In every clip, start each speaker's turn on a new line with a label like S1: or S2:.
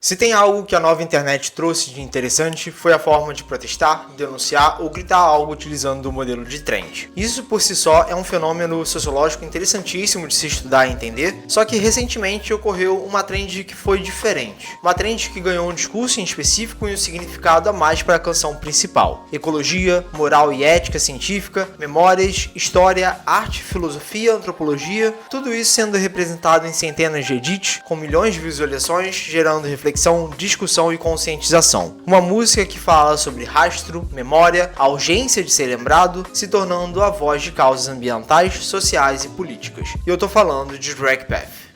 S1: Se tem algo que a nova internet trouxe de interessante, foi a forma de protestar, denunciar ou gritar algo utilizando o modelo de trend. Isso por si só é um fenômeno sociológico interessantíssimo de se estudar e entender, só que recentemente ocorreu uma trend que foi diferente. Uma trend que ganhou um discurso em específico e um significado a mais para a canção principal. Ecologia, moral e ética científica, memórias, história, arte, filosofia, antropologia, tudo isso sendo representado em centenas de edits, com milhões de visualizações, gerando reflexão, discussão e conscientização. Uma música que fala sobre rastro, memória, a urgência de ser lembrado, se tornando a voz de causas ambientais, sociais e políticas. E eu tô falando de Drag Path.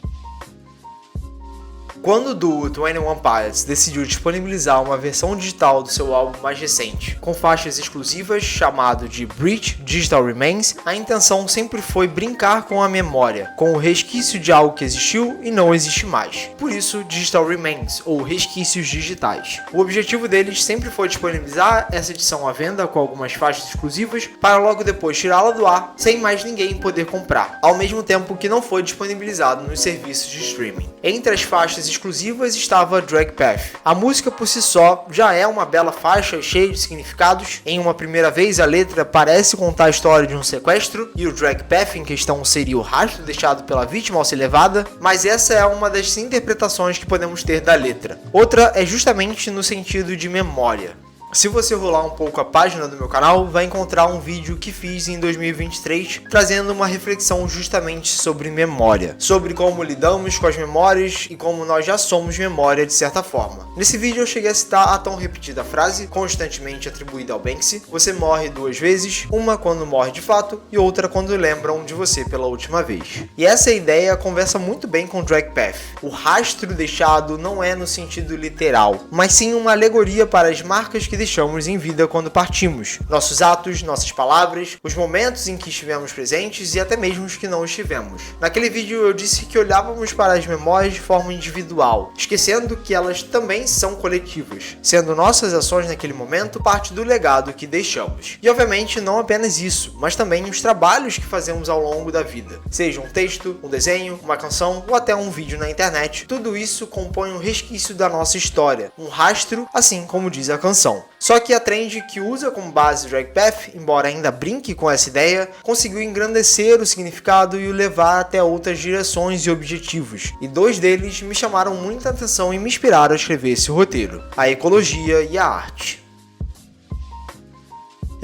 S1: Quando o duo 21 Pilots decidiu disponibilizar uma versão digital do seu álbum mais recente, com faixas exclusivas chamado de Breach Digital Remains, a intenção sempre foi brincar com a memória, com o resquício de algo que existiu e não existe mais. Por isso, Digital Remains, ou resquícios digitais. O objetivo deles sempre foi disponibilizar essa edição à venda com algumas faixas exclusivas, para logo depois tirá-la do ar, sem mais ninguém poder comprar, ao mesmo tempo que não foi disponibilizado nos serviços de streaming. Entre as faixas exclusivas estava Drag Path. A música por si só já é uma bela faixa cheia de significados. Em uma primeira vez, a letra parece contar a história de um sequestro, e o Drag Path em questão seria o rastro deixado pela vítima ao ser levada, mas essa é uma das interpretações que podemos ter da letra. Outra é justamente no sentido de memória. Se você rolar um pouco a página do meu canal, vai encontrar um vídeo que fiz em 2023, trazendo uma reflexão justamente sobre memória, sobre como lidamos com as memórias e como nós já somos memória de certa forma. Nesse vídeo eu cheguei a citar a tão repetida frase, constantemente atribuída ao Banksy: você morre duas vezes, uma quando morre de fato e outra quando lembram de você pela última vez. E essa ideia conversa muito bem com Drag Path. O rastro deixado não é no sentido literal, mas sim uma alegoria para as marcas que deixamos em vida quando partimos, nossos atos, nossas palavras, os momentos em que estivemos presentes e até mesmo os que não estivemos. Naquele vídeo eu disse que olhávamos para as memórias de forma individual, esquecendo que elas também são coletivas, sendo nossas ações naquele momento parte do legado que deixamos. E obviamente não apenas isso, mas também os trabalhos que fazemos ao longo da vida, seja um texto, um desenho, uma canção ou até um vídeo na internet. Tudo isso compõe um resquício da nossa história, um rastro, assim como diz a canção. Só que a trend que usa como base Drag Path, embora ainda brinque com essa ideia, conseguiu engrandecer o significado e o levar até outras direções e objetivos. E dois deles me chamaram muita atenção e me inspiraram a escrever esse roteiro: a ecologia e a arte.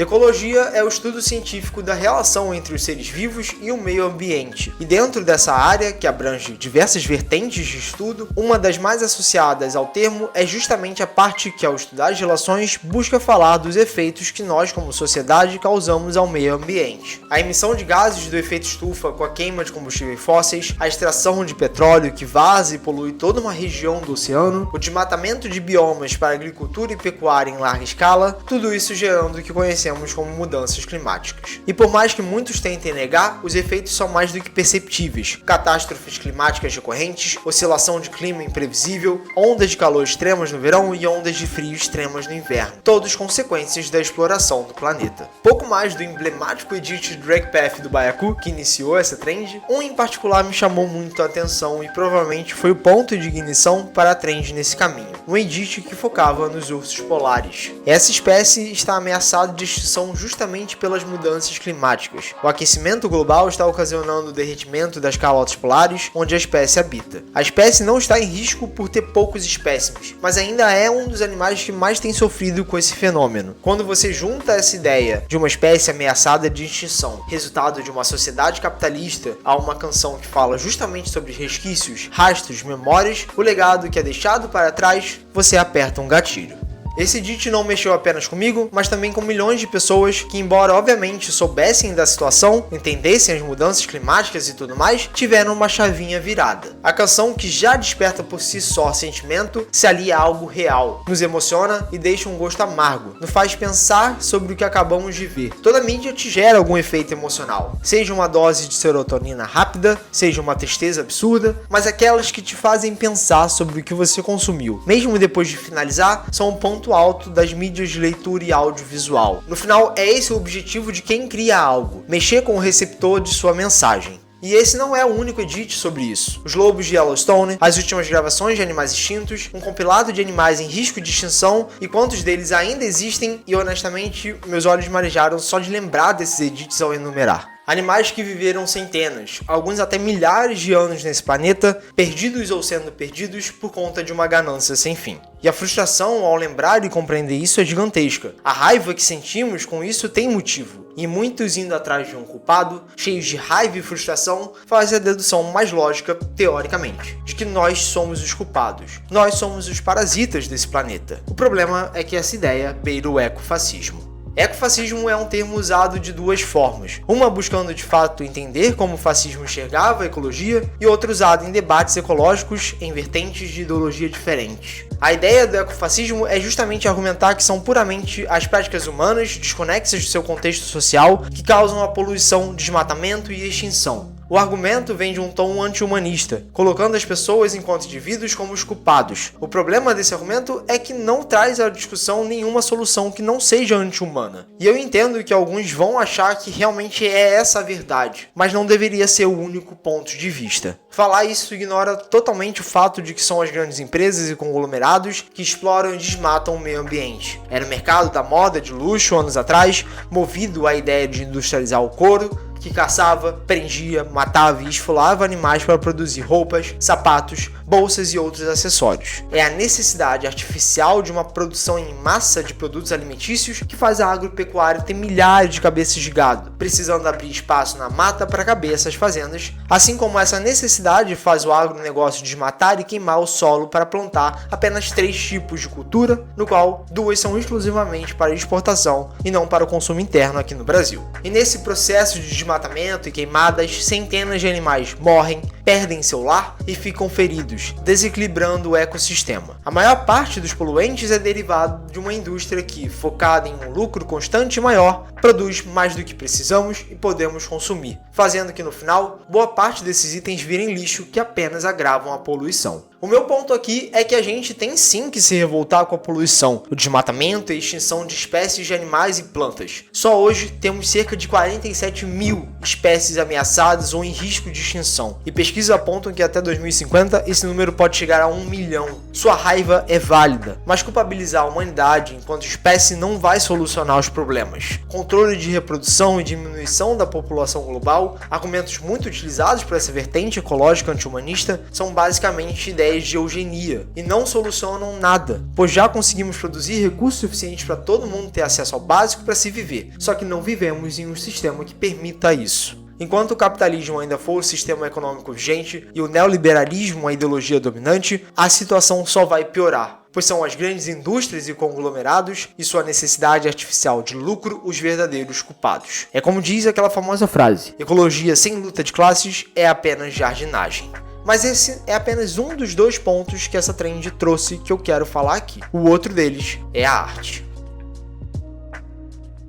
S1: Ecologia é o estudo científico da relação entre os seres vivos e o meio ambiente. E dentro dessa área, que abrange diversas vertentes de estudo, uma das mais associadas ao termo é justamente a parte que, ao estudar as relações, busca falar dos efeitos que nós, como sociedade, causamos ao meio ambiente. A emissão de gases do efeito estufa com a queima de combustíveis fósseis, a extração de petróleo que vaza e polui toda uma região do oceano, o desmatamento de biomas para agricultura e pecuária em larga escala, tudo isso gerando o que conhecemos como mudanças climáticas. E por mais que muitos tentem negar, os efeitos são mais do que perceptíveis: catástrofes climáticas recorrentes, oscilação de clima imprevisível, ondas de calor extremas no verão e ondas de frio extremas no inverno, todos consequências da exploração do planeta. Pouco mais do emblemático edit Drag Path do Baiacu, que iniciou essa trend, um em particular me chamou muito a atenção e provavelmente foi o ponto de ignição para a trend nesse caminho. Um edit que focava nos ursos polares. Essa espécie está ameaçada de extinção justamente pelas mudanças climáticas. O aquecimento global está ocasionando o derretimento das calotas polares, onde a espécie habita. A espécie não está em risco por ter poucos espécimes, mas ainda é um dos animais que mais tem sofrido com esse fenômeno. Quando você junta essa ideia de uma espécie ameaçada de extinção, resultado de uma sociedade capitalista, a uma canção que fala justamente sobre resquícios, rastros, memórias, o legado que é deixado para trás, você aperta um gatilho. Esse edit não mexeu apenas comigo, mas também com milhões de pessoas que, embora obviamente soubessem da situação, entendessem as mudanças climáticas e tudo mais, tiveram uma chavinha virada. A canção, que já desperta por si só sentimento, se alia a algo real, nos emociona e deixa um gosto amargo, nos faz pensar sobre o que acabamos de ver. Toda mídia te gera algum efeito emocional, seja uma dose de serotonina rápida, seja uma tristeza absurda, mas aquelas que te fazem pensar sobre o que você consumiu, mesmo depois de finalizar, são um ponto alto das mídias de leitura e audiovisual. No final, é esse o objetivo de quem cria algo: mexer com o receptor de sua mensagem. E esse não é o único edit sobre isso. Os lobos de Yellowstone, as últimas gravações de animais extintos, um compilado de animais em risco de extinção e quantos deles ainda existem, e honestamente meus olhos marejaram só de lembrar desses edits ao enumerar. Animais que viveram centenas, alguns até milhares de anos nesse planeta, perdidos ou sendo perdidos por conta de uma ganância sem fim. E a frustração ao lembrar e compreender isso é gigantesca. A raiva que sentimos com isso tem motivo. E muitos indo atrás de um culpado, cheios de raiva e frustração, fazem a dedução mais lógica, teoricamente, de que nós somos os culpados. Nós somos os parasitas desse planeta. O problema é que essa ideia beira o ecofascismo. Ecofascismo é um termo usado de duas formas, uma buscando de fato entender como o fascismo enxergava a ecologia e outra usada em debates ecológicos em vertentes de ideologia diferentes. A ideia do ecofascismo é justamente argumentar que são puramente as práticas humanas, desconexas do seu contexto social, que causam a poluição, desmatamento e extinção. O argumento vem de um tom anti-humanista, colocando as pessoas enquanto indivíduos como os culpados. O problema desse argumento é que não traz à discussão nenhuma solução que não seja anti-humana. E eu entendo que alguns vão achar que realmente é essa a verdade, mas não deveria ser o único ponto de vista. Falar isso ignora totalmente o fato de que são as grandes empresas e conglomerados que exploram e desmatam o meio ambiente. Era o mercado da moda de luxo anos atrás, movido à ideia de industrializar o couro, que caçava, prendia, matava e esfolava animais para produzir roupas, sapatos, bolsas e outros acessórios. É a necessidade artificial de uma produção em massa de produtos alimentícios que faz a agropecuária ter milhares de cabeças de gado, precisando abrir espaço na mata para caber essas fazendas, assim como essa necessidade faz o agronegócio desmatar e queimar o solo para plantar apenas 3 tipos de cultura, no qual 2 são exclusivamente para exportação e não para o consumo interno aqui no Brasil. E nesse processo de desmatamento e queimadas, centenas de animais morrem, perdem seu lar e ficam feridos, desequilibrando o ecossistema. A maior parte dos poluentes é derivado de uma indústria que, focada em um lucro constante e maior, produz mais do que precisamos e podemos consumir, fazendo que no final, boa parte desses itens virem lixo que apenas agravam a poluição. O meu ponto aqui é que a gente tem sim que se revoltar com a poluição, o desmatamento e a extinção de espécies de animais e plantas. Só hoje temos cerca de 47 mil espécies ameaçadas ou em risco de extinção, e pesquisas apontam que até 2050 esse número pode chegar a 1 milhão. Sua raiva é válida, mas culpabilizar a humanidade enquanto espécie não vai solucionar os problemas. Controle de reprodução e diminuição da população global, argumentos muito utilizados por essa vertente ecológica anti-humanista, são basicamente ideias de eugenia e não solucionam nada, pois já conseguimos produzir recursos suficientes para todo mundo ter acesso ao básico para se viver, só que não vivemos em um sistema que permita isso. Enquanto o capitalismo ainda for o sistema econômico vigente e o neoliberalismo a ideologia dominante, a situação só vai piorar, pois são as grandes indústrias e conglomerados e sua necessidade artificial de lucro os verdadeiros culpados. É como diz aquela famosa frase: ecologia sem luta de classes é apenas jardinagem. Mas esse é apenas um dos 2 pontos que essa trend trouxe que eu quero falar aqui. O outro deles é a arte.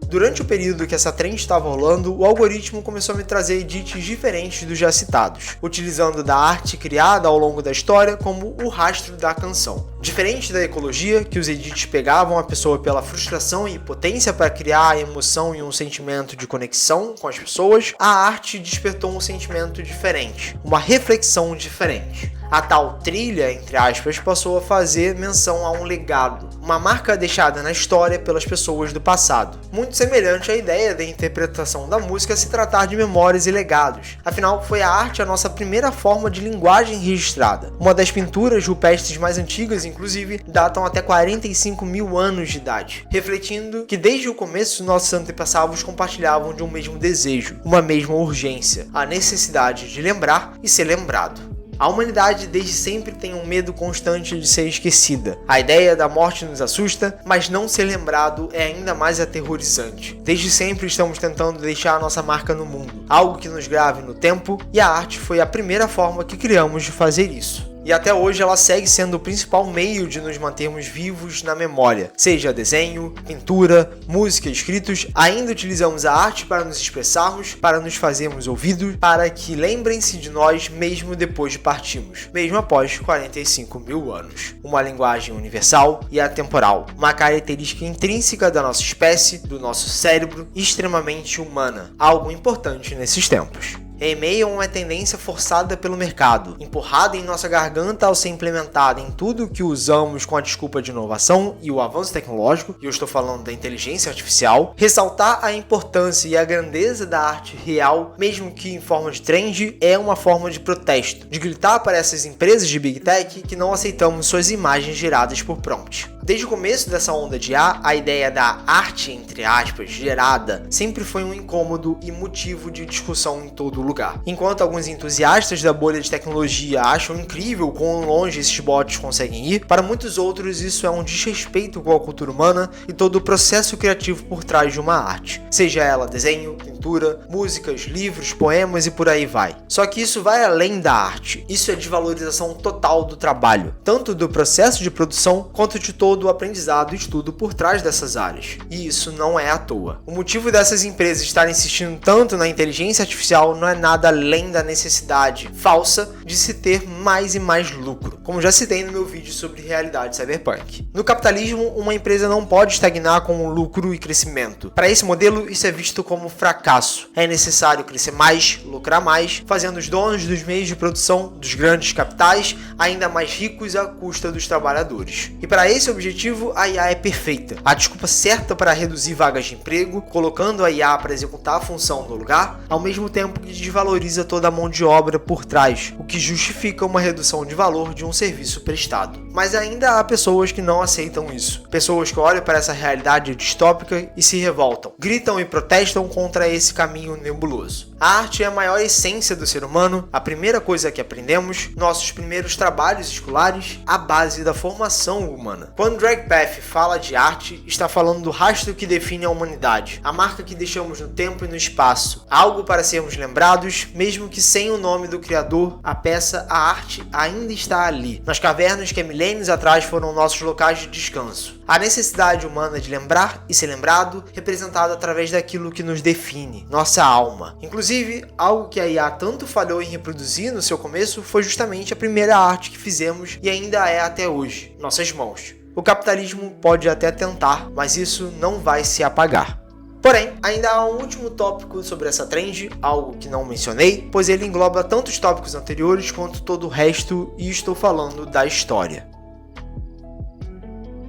S1: Durante o período que essa trend estava rolando, o algoritmo começou a me trazer edits diferentes dos já citados, utilizando da arte criada ao longo da história como o rastro da canção. Diferente da ecologia, que os edits pegavam a pessoa pela frustração e impotência para criar a emoção e um sentimento de conexão com as pessoas, a arte despertou um sentimento diferente, uma reflexão diferente. A tal trilha, entre aspas, passou a fazer menção a um legado, uma marca deixada na história pelas pessoas do passado, muito semelhante à ideia da interpretação da música se tratar de memórias e legados. Afinal, foi a arte a nossa primeira forma de linguagem registrada. Uma das pinturas rupestres mais antigas, inclusive, datam até 45 mil anos de idade, refletindo que desde o começo nossos antepassados compartilhavam de um mesmo desejo, uma mesma urgência, a necessidade de lembrar e ser lembrado. A humanidade desde sempre tem um medo constante de ser esquecida. A ideia da morte nos assusta, mas não ser lembrado é ainda mais aterrorizante. Desde sempre estamos tentando deixar a nossa marca no mundo, algo que nos grave no tempo, e a arte foi a primeira forma que criamos de fazer isso. E até hoje ela segue sendo o principal meio de nos mantermos vivos na memória. Seja desenho, pintura, música, escritos, ainda utilizamos a arte para nos expressarmos, para nos fazermos ouvidos, para que lembrem-se de nós mesmo depois de partirmos, mesmo após 45 mil anos. Uma linguagem universal e atemporal, uma característica intrínseca da nossa espécie, do nosso cérebro, extremamente humana, algo importante nesses tempos. em meio a uma tendência forçada pelo mercado, empurrada em nossa garganta ao ser implementada em tudo que usamos com a desculpa de inovação e o avanço tecnológico, e eu estou falando da inteligência artificial, ressaltar a importância e a grandeza da arte real, mesmo que em forma de trend, é uma forma de protesto, de gritar para essas empresas de Big Tech que não aceitamos suas imagens geradas por prompt. Desde o começo dessa onda de IA, a ideia da arte, entre aspas, gerada, sempre foi um incômodo e motivo de discussão em todo lugar. Enquanto alguns entusiastas da bolha de tecnologia acham incrível quão longe esses bots conseguem ir, para muitos outros isso é um desrespeito com a cultura humana e todo o processo criativo por trás de uma arte, seja ela desenho, pintura, músicas, livros, poemas e por aí vai. Só que isso vai além da arte, isso é desvalorização total do trabalho, tanto do processo de produção quanto de todo o aprendizado e estudo por trás dessas áreas. E isso não é à toa. O motivo dessas empresas estarem insistindo tanto na inteligência artificial não é nada além da necessidade falsa de se ter mais e mais lucro, como já citei no meu vídeo sobre realidade cyberpunk. No capitalismo, uma empresa não pode estagnar com lucro e crescimento. Para esse modelo, isso é visto como fracasso. É necessário crescer mais, lucrar mais, fazendo os donos dos meios de produção dos grandes capitais ainda mais ricos à custa dos trabalhadores. E para esse objetivo, a IA é perfeita. A desculpa certa para reduzir vagas de emprego, colocando a IA para executar a função no lugar, ao mesmo tempo que desvaloriza toda a mão de obra por trás, o que justifica uma redução de valor de um serviço prestado. Mas ainda há pessoas que não aceitam isso. Pessoas que olham para essa realidade distópica e se revoltam, gritam e protestam contra esse caminho nebuloso. A arte é a maior essência do ser humano, a primeira coisa que aprendemos, nossos primeiros trabalhos escolares, a base da formação humana. Quando Greg Path fala de arte, está falando do rastro que define a humanidade, a marca que deixamos no tempo e no espaço, algo para sermos lembrados, mesmo que sem o nome do criador, a peça, a arte ainda está ali, nas cavernas que há milênios atrás foram nossos locais de descanso. A necessidade humana de lembrar e ser lembrado, representada através daquilo que nos define, nossa alma. Inclusive, algo que a IA tanto falhou em reproduzir no seu começo foi justamente a primeira arte que fizemos e ainda é até hoje, nossas mãos. O capitalismo pode até tentar, mas isso não vai se apagar. Porém, ainda há um último tópico sobre essa trend, algo que não mencionei, pois ele engloba tanto os tópicos anteriores quanto todo o resto, e estou falando da história.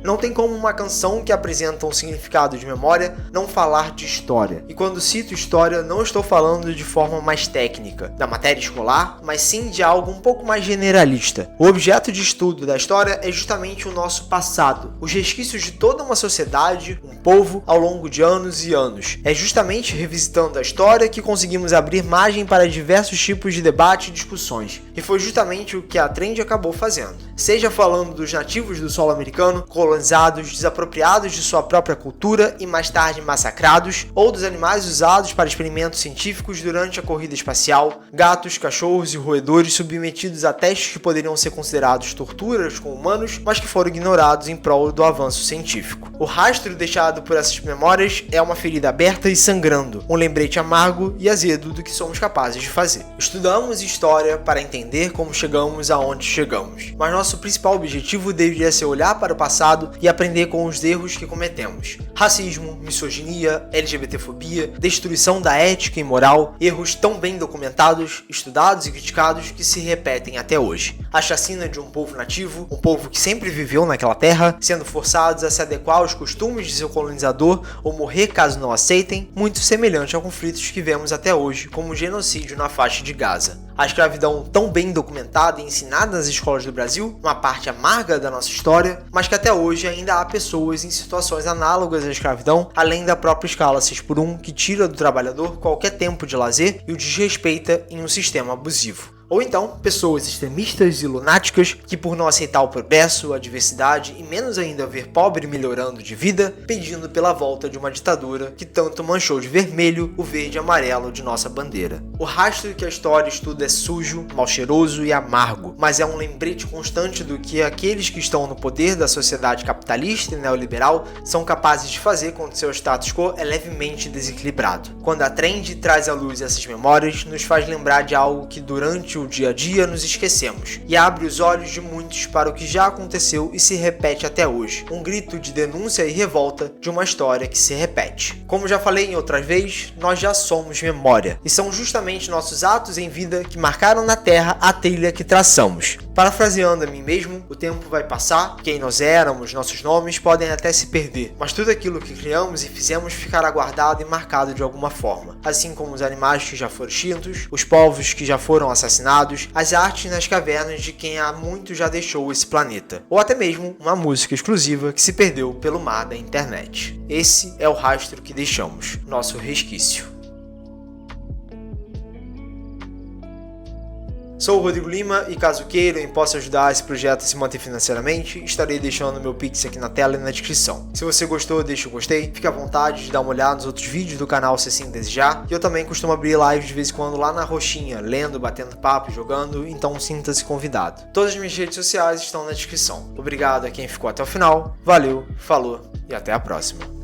S1: Não tem como uma canção que apresenta um significado de memória não falar de história. E quando cito história, não estou falando de forma mais técnica, da matéria escolar, mas sim de algo um pouco mais generalista. O objeto de estudo da história é justamente o nosso passado, os resquícios de toda uma sociedade, um povo, ao longo de anos e anos. É justamente revisitando a história que conseguimos abrir margem para diversos tipos de debate e discussões. E foi justamente o que a trend acabou fazendo. Seja falando dos nativos do solo americano, colonizados, desapropriados de sua própria cultura e mais tarde massacrados, ou dos animais usados para experimentos científicos durante a corrida espacial, gatos, cachorros e roedores submetidos a testes que poderiam ser considerados torturas com humanos, mas que foram ignorados em prol do avanço científico. O rastro deixado por essas memórias é uma ferida aberta e sangrando, um lembrete amargo e azedo do que somos capazes de fazer. Estudamos história para entender como chegamos aonde chegamos, mas nosso principal objetivo deveria ser olhar para o passado e aprender com os erros que cometemos. Racismo, misoginia, LGBTfobia, destruição da ética e moral, erros tão bem documentados, estudados e criticados que se repetem até hoje. A chacina de um povo nativo, um povo que sempre viveu naquela terra, sendo forçados a se adequar aos costumes de seu colonizador ou morrer caso não aceitem, muito semelhante a conflitos que vemos até hoje, como o genocídio na faixa de Gaza. A escravidão tão bem documentada e ensinada nas escolas do Brasil, uma parte amarga da nossa história, mas que até hoje ainda há pessoas em situações análogas à escravidão, além da própria escala 6x1 que tira do trabalhador qualquer tempo de lazer e o desrespeita em um sistema abusivo. Ou então, pessoas extremistas e lunáticas que, por não aceitar o progresso, a diversidade e menos ainda ver pobre melhorando de vida, pedindo pela volta de uma ditadura que tanto manchou de vermelho o verde e amarelo de nossa bandeira. O rastro que a história estuda é sujo, mal cheiroso e amargo, mas é um lembrete constante do que aqueles que estão no poder da sociedade capitalista e neoliberal são capazes de fazer quando seu status quo é levemente desequilibrado. Quando a trend traz à luz essas memórias, nos faz lembrar de algo que durante o dia a dia nos esquecemos, e abre os olhos de muitos para o que já aconteceu e se repete até hoje. Um grito de denúncia e revolta de uma história que se repete. Como já falei em outras vezes, nós já somos memória, e são justamente nossos atos em vida que marcaram na Terra a trilha que traçamos. Parafraseando a mim mesmo, o tempo vai passar, quem nós éramos, nossos nomes podem até se perder, mas tudo aquilo que criamos e fizemos ficará guardado e marcado de alguma forma, assim como os animais que já foram extintos, os povos que já foram assassinados, as artes nas cavernas de quem há muito já deixou esse planeta, ou até mesmo uma música exclusiva que se perdeu pelo mar da internet. Esse é o rastro que deixamos, nosso resquício. Sou o Rodrigo Lima e caso queiram e possa ajudar esse projeto a se manter financeiramente, estarei deixando meu Pix aqui na tela e na descrição. Se você gostou, deixa o gostei, fique à vontade de dar uma olhada nos outros vídeos do canal se assim desejar. E eu também costumo abrir lives de vez em quando lá na roxinha, lendo, batendo papo, jogando, então sinta-se convidado. Todas as minhas redes sociais estão na descrição. Obrigado a quem ficou até o final, valeu, falou e até a próxima.